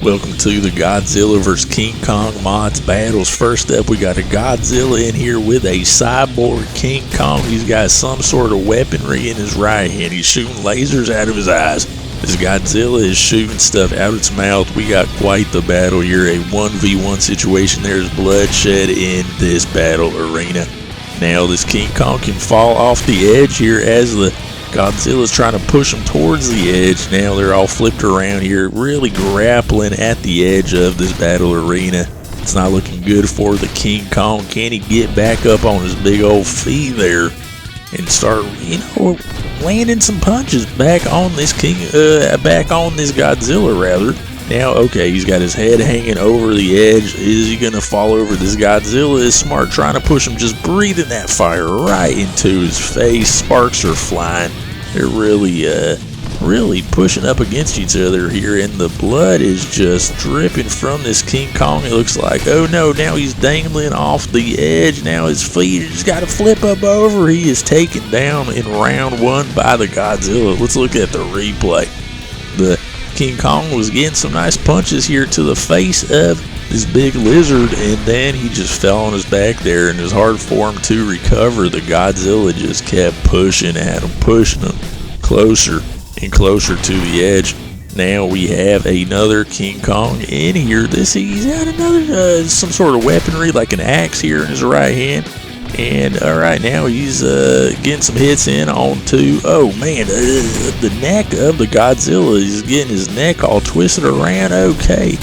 Welcome to the Godzilla vs. King Kong mods battles. First up, we got a Godzilla in here with a cyborg King Kong. He's got some sort of weaponry in his right hand. He's shooting lasers out of his eyes. This Godzilla is shooting stuff out of its mouth. We got quite the battle here, a 1v1 situation. There's bloodshed in this battle arena. Now this King Kong can fall off the edge here as the Godzilla's trying to push him towards the edge. Now they're all flipped around here, really grappling at the edge of this battle arena. It's not looking good for the King Kong. Can he get back up on his big old feet there and start, landing some punches back on this Godzilla rather? Now, okay, he's got his head hanging over the edge. Is he gonna fall over? This Godzilla is smart, trying to push him, just breathing that fire right into his face. Sparks are flying. They're really pushing up against each other here, and the blood is just dripping from this King Kong. It looks like, oh no, now he's dangling off the edge. Now his feet just got to flip up over. He is taken down in round one by the Godzilla. Let's look at the replay. The King Kong was getting some nice punches here to the face of this big lizard, and then he just fell on his back there, and it was hard for him to recover. The Godzilla just kept pushing at him, pushing him closer and closer to the edge. Now we have another King Kong in here. He's got another some sort of weaponry like an axe here in his right hand. And alright, now he's getting some hits in onto, oh man, the neck of the Godzilla. He's getting his neck all twisted around. Okay,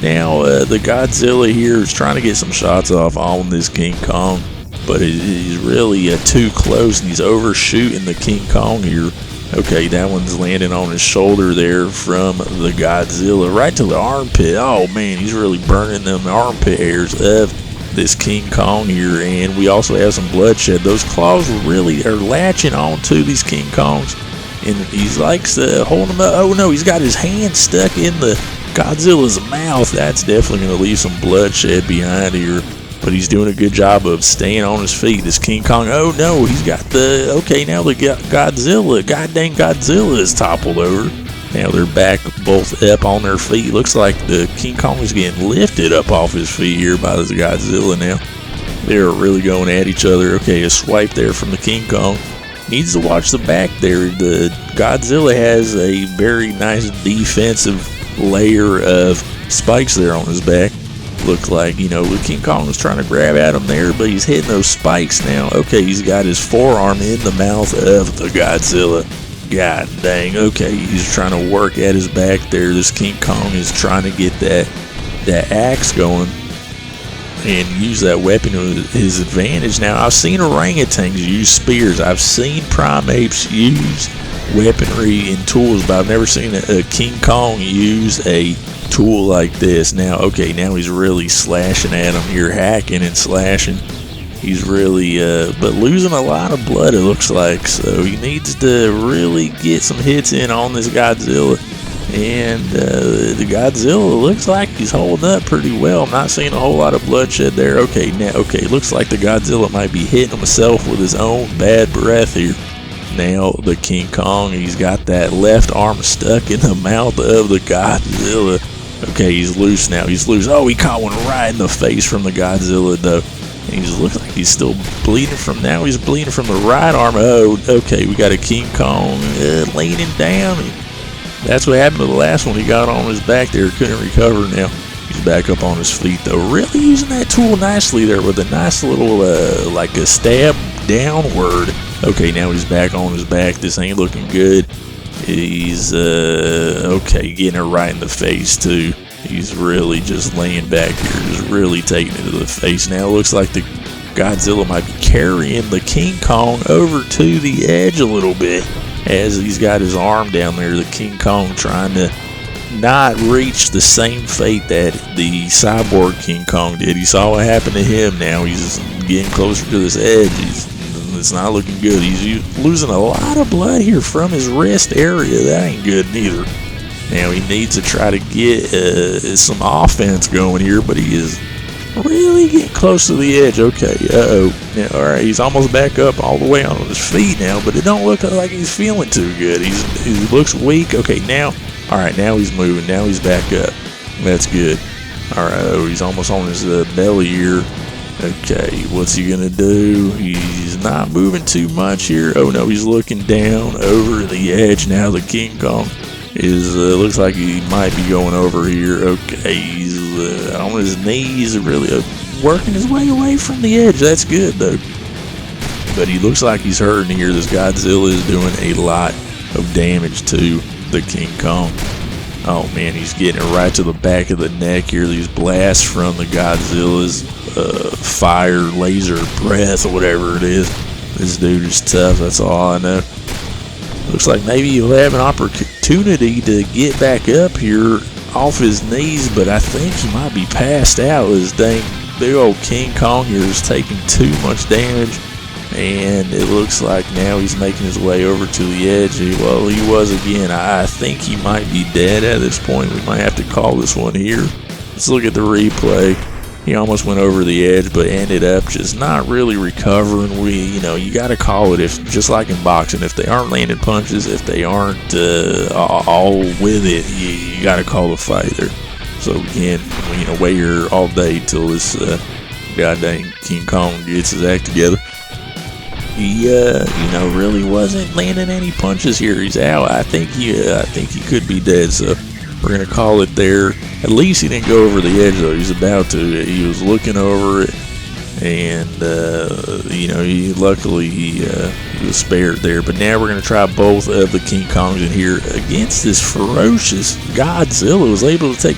now the Godzilla here is trying to get some shots off on this King Kong, but he's really too close, and he's overshooting the King Kong here. Okay, that one's landing on his shoulder there from the Godzilla, right to the armpit. Oh man, he's really burning them armpit hairs of this King Kong here, and we also have some bloodshed. Those claws really are latching onto these King Kongs, and he likes to hold them up. Oh no, he's got his hand stuck in the Godzilla's mouth. That's definitely going to leave some bloodshed behind here, but he's doing a good job of staying on his feet. This King Kong, oh no, he's got the, okay, now the Godzilla, goddamn Godzilla is toppled over. Now they're back both up on their feet. Looks like the King Kong is getting lifted up off his feet here by this Godzilla now. They're really going at each other. Okay, a swipe there from the King Kong. Needs to watch the back there. The Godzilla has a very nice defensive layer of spikes there on his back. Look like, the King Kong is trying to grab at him there, but he's hitting those spikes now. Okay, he's got his forearm in the mouth of the Godzilla. God dang, okay, he's trying to work at his back there. This King Kong is trying to get that axe going and use that weapon to his advantage. Now, I've seen orangutans use spears. I've seen primates use weaponry and tools, but I've never seen a King Kong use a tool like this. Now, okay, now he's really slashing at him here, hacking and slashing. He's really, but losing a lot of blood, it looks like. So he needs to really get some hits in on this Godzilla. And the Godzilla looks like he's holding up pretty well. I'm not seeing a whole lot of bloodshed there. Okay, now, looks like the Godzilla might be hitting himself with his own bad breath here. Now the King Kong, he's got that left arm stuck in the mouth of the Godzilla. Okay, he's loose now. He's loose. Oh, he caught one right in the face from the Godzilla, though. And he looks like he's still bleeding from, now he's bleeding from the right arm. Oh, okay, we got a King Kong leaning down. That's what happened to the last one. He got on his back there, couldn't recover. Now he's back up on his feet, though. Really using that tool nicely there with a nice little, like a stab downward. Okay, now he's back on his back. This ain't looking good. He's, okay, getting it right in the face, too. He's really just laying back here, just really taking it to the face. Now it looks like the Godzilla might be carrying the King Kong over to the edge a little bit as he's got his arm down there. The King Kong trying to not reach the same fate that the cyborg King Kong did. He saw what happened to him. Now he's getting closer to this edge. It's not looking good. He's losing a lot of blood here from his wrist area. That ain't good neither. Now he needs to try to get some offense going here, but he is really getting close to the edge. Okay, Now, all right, he's almost back up all the way on his feet now, but it don't look like he's feeling too good. He looks weak. Okay, now, all right, now he's moving. Now he's back up. That's good. Alright, oh, he's almost on his belly here. Okay, what's he gonna do? He's not moving too much here. Oh no, he's looking down over the edge. Now the King Kong is, looks like he might be going over here. Okay, he's on his knees, really working his way away from the edge. That's good though. But he looks like he's hurting here. This Godzilla is doing a lot of damage to the King Kong. Oh man, he's getting it right to the back of the neck here. These blasts from the Godzilla's fire, laser breath, or whatever it is. This dude is tough, that's all I know. Looks like maybe he'll have an opportunity to get back up here off his knees, but I think he might be passed out. This dang big old King Kong here is taking too much damage. And it looks like now he's making his way over to the edge. Well, he was again. I think he might be dead at this point. We might have to call this one here. Let's look at the replay. He almost went over the edge, but ended up just not really recovering. You got to call it, if just like in boxing, if they aren't landing punches, if they aren't all with it, you got to call the fight there. So again, wait here all day till this goddamn King Kong gets his act together. He, really wasn't landing any punches here. He's out. I think he could be dead. So we're gonna call it there. At least he didn't go over the edge though. He's about to. He was looking over it, and he luckily he was spared there. But now we're gonna try both of the King Kongs in here against this ferocious Godzilla. Was able to take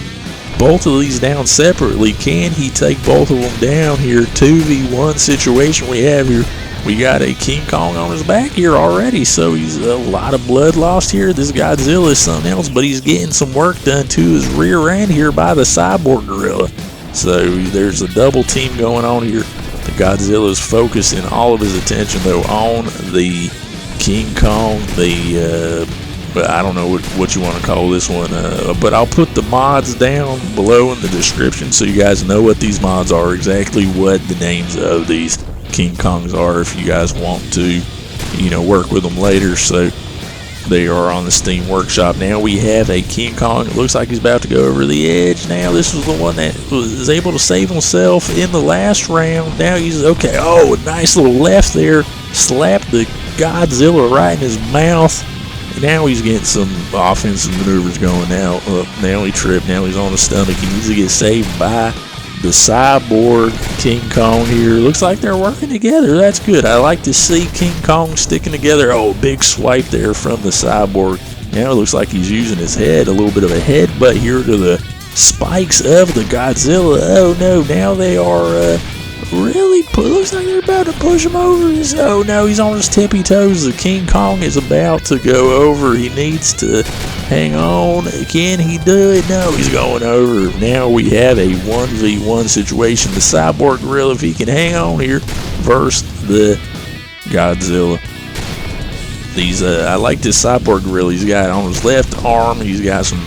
both of these down separately. Can he take both of them down here? 2v1 situation we have here. We got a King Kong on his back here already, so he's a lot of blood lost here. This Godzilla is something else, but he's getting some work done to his rear end here by the cyborg gorilla. So there's a double team going on here. The Godzilla is focusing all of his attention though on the King Kong. I don't know what you want to call this one, but I'll put the mods down below in the description so you guys know what these mods are, exactly what the names of these King Kongs are, if you guys want to work with them later. So they are on the Steam Workshop. Now we have a King Kong. It looks like he's about to go over the edge. Now this was the one that was able to save himself in the last round. Now he's okay. Oh, a nice little left there, slapped the Godzilla right in his mouth. And now he's getting some offensive maneuvers going now. Now he tripped. Now he's on his stomach. He needs to get saved by the cyborg King Kong here. Looks like they're working together. That's good. I like to see King Kong sticking together. Oh, big swipe there from the cyborg. Now it looks like he's using his head, a little bit of a headbutt here to the spikes of the Godzilla. Oh no, now they are really, looks like they're about to push him over. Oh no, he's on his tippy toes. The King Kong is about to go over. He needs to hang on. Can he do it? No, he's going over. Now we have a 1v1 situation. The cyborg gorilla, if he can hang on here, versus the Godzilla. I like this cyborg gorilla. He's got on his left arm, he's got some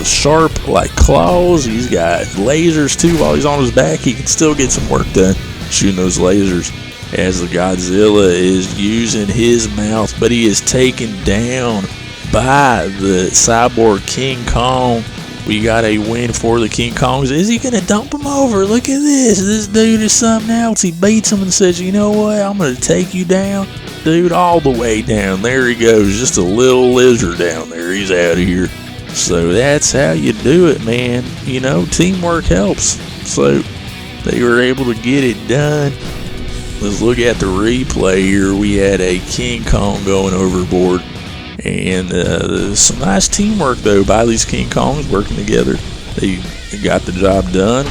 sharp like claws. He's got lasers too. While he's on his back, he can still get some work done shooting those lasers as the Godzilla is using his mouth, but he is taken down by the cyborg King Kong. We got a win for the King Kongs. Is he gonna dump him over? Look at this dude is something else. He beats him and says, you know what, I'm gonna take you down, dude, all the way down. There he goes, just a little lizard down there. He's out of here. So that's how you do it, man. Teamwork helps. So they were able to get it done. Let's look at the replay here. We had a King Kong going overboard. And some nice teamwork, though, by these King Kongs working together. They got the job done.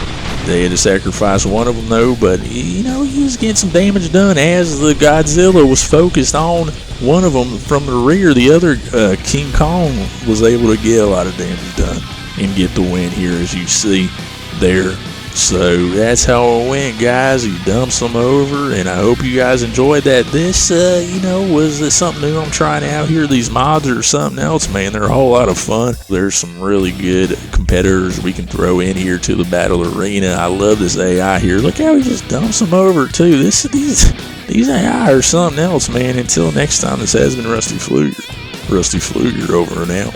They had to sacrifice one of them, though. But, he was getting some damage done as the Godzilla was focused on one of them from the rear. The other King Kong was able to get a lot of damage done and get the win here, as you see there. So that's how it went, guys. He dumps them over, and I hope you guys enjoyed that. This, was something new I'm trying out here. These mods are something else, man. They're a whole lot of fun. There's some really good competitors we can throw in here to the battle arena. I love this AI here. Look how he just dumps them over, too. These AI are something else, man. Until next time, this has been Rusty Pfluger. Rusty Pfluger over and out.